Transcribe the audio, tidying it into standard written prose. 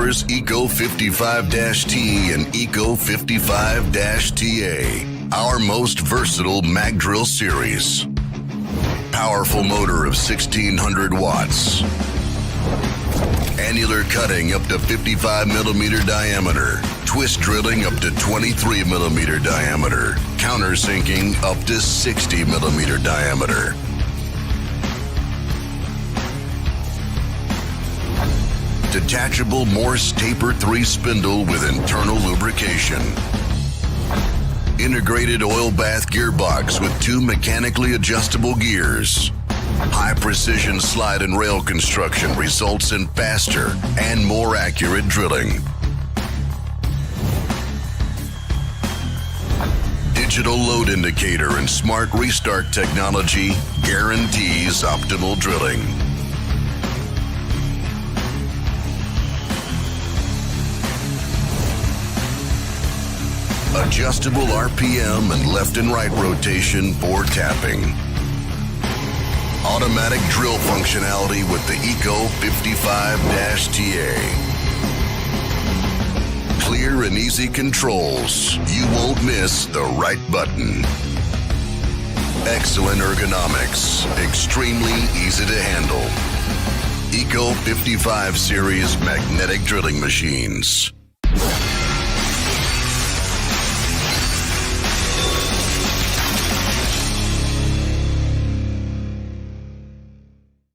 Euroboor's ECO.55S and ECO.55S, our most versatile mag drill series. Powerful motor of 1600 watts. Annular cutting up to 55 millimeter diameter. Twist drilling up to 23 millimeter diameter. Countersinking up to 60 millimeter diameter. Detachable Morse taper 3 spindle with internal lubrication. Integrated oil bath gearbox with 2 mechanically adjustable gears. High precision slide and rail construction results in faster and more accurate drilling. Digital load indicator and smart restart technology guarantees optimal drilling. Adjustable RPM and left and right rotation for tapping. Automatic drill functionality with the ECO.55S. Clear and easy controls. You won't miss the right button. Excellent ergonomics. Extremely easy to handle. ECO.55 series magnetic drilling machines.